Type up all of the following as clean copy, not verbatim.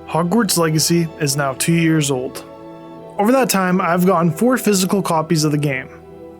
Hogwarts Legacy is now 2 years old. Over that time, I've gotten 4 physical copies of the game.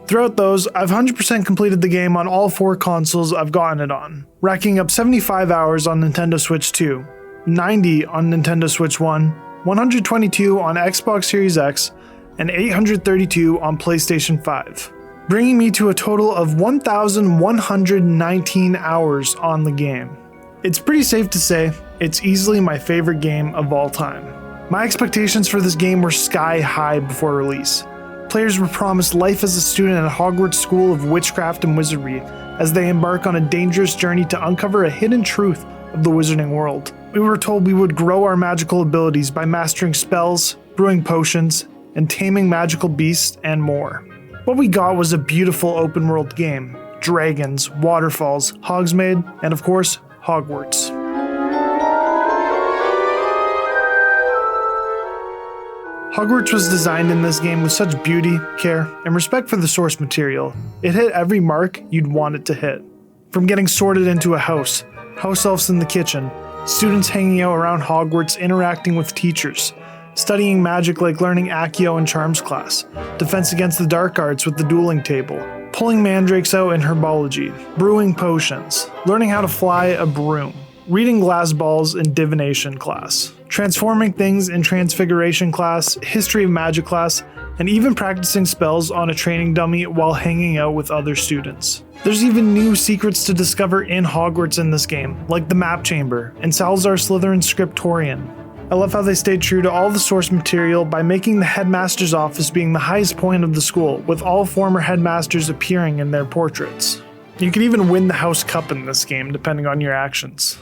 Throughout those, I've 100% completed the game on all 4 consoles I've gotten it on, racking up 75 hours on Nintendo Switch 2, 90 on Nintendo Switch 1, 122 on Xbox Series X, and 832 on PlayStation 5, bringing me to a total of 1,119 hours on the game. It's pretty safe to say it's easily my favorite game of all time. My expectations for this game were sky high before release. Players were promised life as a student at Hogwarts School of Witchcraft and Wizardry as they embark on a dangerous journey to uncover a hidden truth of the wizarding world. We were told we would grow our magical abilities by mastering spells, brewing potions, and taming magical beasts, and more. What we got was a beautiful open world game, dragons, waterfalls, Hogsmeade, and of course, Hogwarts. Hogwarts was designed in this game with such beauty, care, and respect for the source material. It hit every mark you'd want it to hit. From getting sorted into a house elves in the kitchen, students hanging out around Hogwarts interacting with teachers, studying magic like learning Accio and Charms class, defense against the dark arts with the dueling table, pulling mandrakes out in herbology, brewing potions, learning how to fly a broom, reading glass balls in divination class, transforming things in transfiguration class, history of magic class, and even practicing spells on a training dummy while hanging out with other students. There's even new secrets to discover in Hogwarts in this game, like the map chamber and Salazar Slytherin's scriptorium. I love how they stayed true to all the source material by making the headmaster's office being the highest point of the school, with all former headmasters appearing in their portraits. You could even win the House Cup in this game, depending on your actions.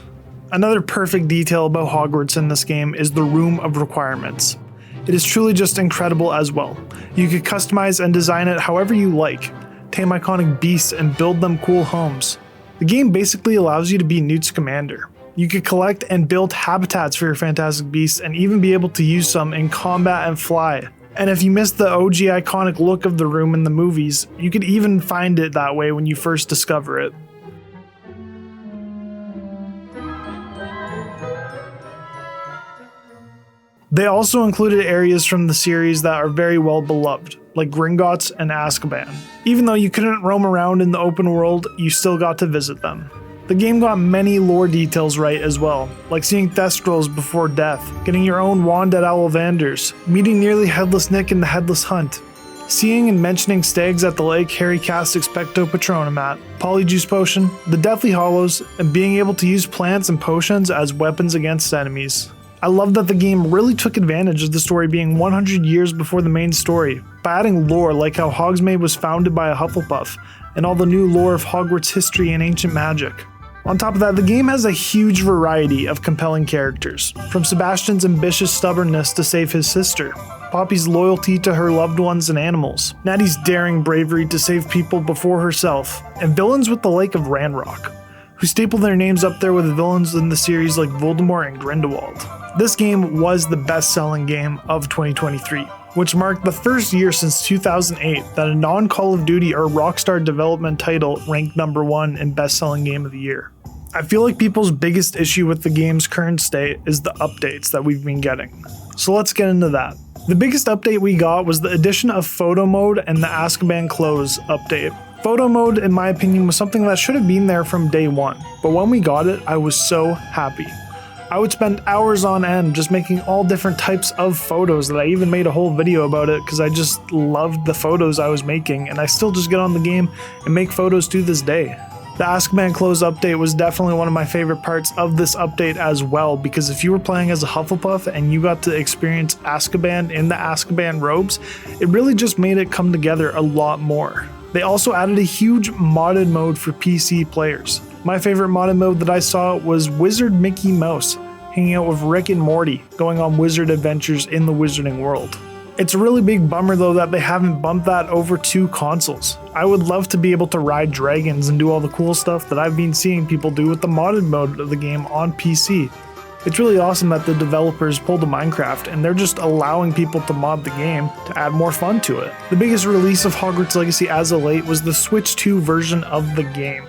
Another perfect detail about Hogwarts in this game is the Room of Requirements. It is truly just incredible as well. You could customize and design it however you like, tame iconic beasts and build them cool homes. The game basically allows you to be Newt Scamander. You could collect and build habitats for your fantastic beasts and even be able to use some in combat and fly. And if you missed the OG iconic look of the room in the movies, you could even find it that way when you first discover it. They also included areas from the series that are very well beloved, like Gringotts and Azkaban. Even though you couldn't roam around in the open world, you still got to visit them. The game got many lore details right as well, like seeing Thestrals before death, getting your own wand at Ollivander's, meeting nearly Headless Nick in the Headless Hunt, seeing and mentioning stags at the lake Harry cast Expecto Patronum at, Polyjuice Potion, the Deathly Hollows, and being able to use plants and potions as weapons against enemies. I love that the game really took advantage of the story being 100 years before the main story, by adding lore like how Hogsmeade was founded by a Hufflepuff, and all the new lore of Hogwarts history and ancient magic. On top of that, the game has a huge variety of compelling characters, from Sebastian's ambitious stubbornness to save his sister, Poppy's loyalty to her loved ones and animals, Natty's daring bravery to save people before herself, and villains with the like of Ranrock, who staple their names up there with villains in the series like Voldemort and Grindelwald. This game was the best-selling game of 2023, which marked the first year since 2008 that a non-Call of Duty or Rockstar development title ranked number 1 in best-selling game of the year. I feel like people's biggest issue with the game's current state is the updates that we've been getting. So let's get into that. The biggest update we got was the addition of photo mode and the Azkaban Close update. Photo mode, in my opinion, was something that should have been there from day one, but when we got it, I was so happy. I would spend hours on end just making all different types of photos that I even made a whole video about it because I just loved the photos I was making, and I still just get on the game and make photos to this day. The Azkaban Close update was definitely one of my favorite parts of this update as well, because if you were playing as a Hufflepuff and you got to experience Azkaban in the Azkaban robes, it really just made it come together a lot more. They also added a huge modded mode for PC players. My favorite modded mode that I saw was Wizard Mickey Mouse, hanging out with Rick and Morty, going on wizard adventures in the wizarding world. It's a really big bummer though that they haven't bumped that over to consoles. I would love to be able to ride dragons and do all the cool stuff that I've been seeing people do with the modded mode of the game on PC. It's really awesome that the developers pulled a Minecraft and they're just allowing people to mod the game to add more fun to it. The biggest release of Hogwarts Legacy as of late was the Switch 2 version of the game.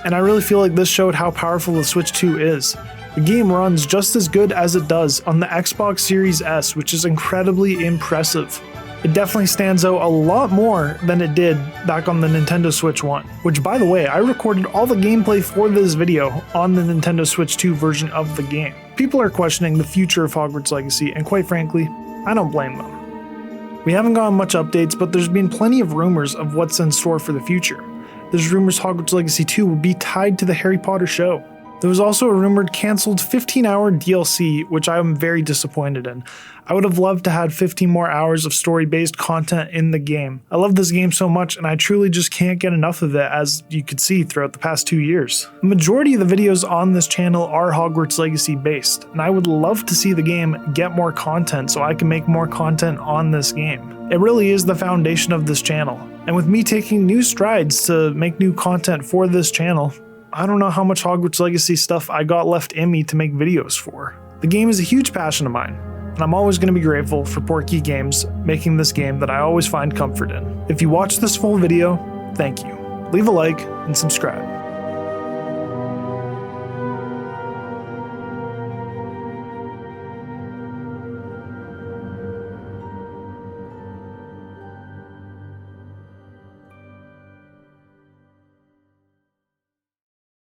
And I really feel like this showed how powerful the Switch 2 is. The game runs just as good as it does on the Xbox Series S, which is incredibly impressive. It definitely stands out a lot more than it did back on the Nintendo Switch 1, which, by the way, I recorded all the gameplay for this video on the Nintendo Switch 2 version of the game. People are questioning the future of Hogwarts Legacy, and quite frankly, I don't blame them. We haven't gotten much updates, but there's been plenty of rumors of what's in store for the future. There's rumors Hogwarts Legacy 2 will be tied to the Harry Potter show. There was also a rumored cancelled 15-hour DLC, which I am very disappointed in. I would have loved to have 15 more hours of story-based content in the game. I love this game so much, and I truly just can't get enough of it, as you could see throughout the past 2 years. The majority of the videos on this channel are Hogwarts Legacy based, and I would love to see the game get more content so I can make more content on this game. It really is the foundation of this channel, and with me taking new strides to make new content for this channel, I don't know how much Hogwarts Legacy stuff I got left in me to make videos for. The game is a huge passion of mine, and I'm always going to be grateful for Portkey Games making this game that I always find comfort in. If you watched this full video, thank you. Leave a like and subscribe.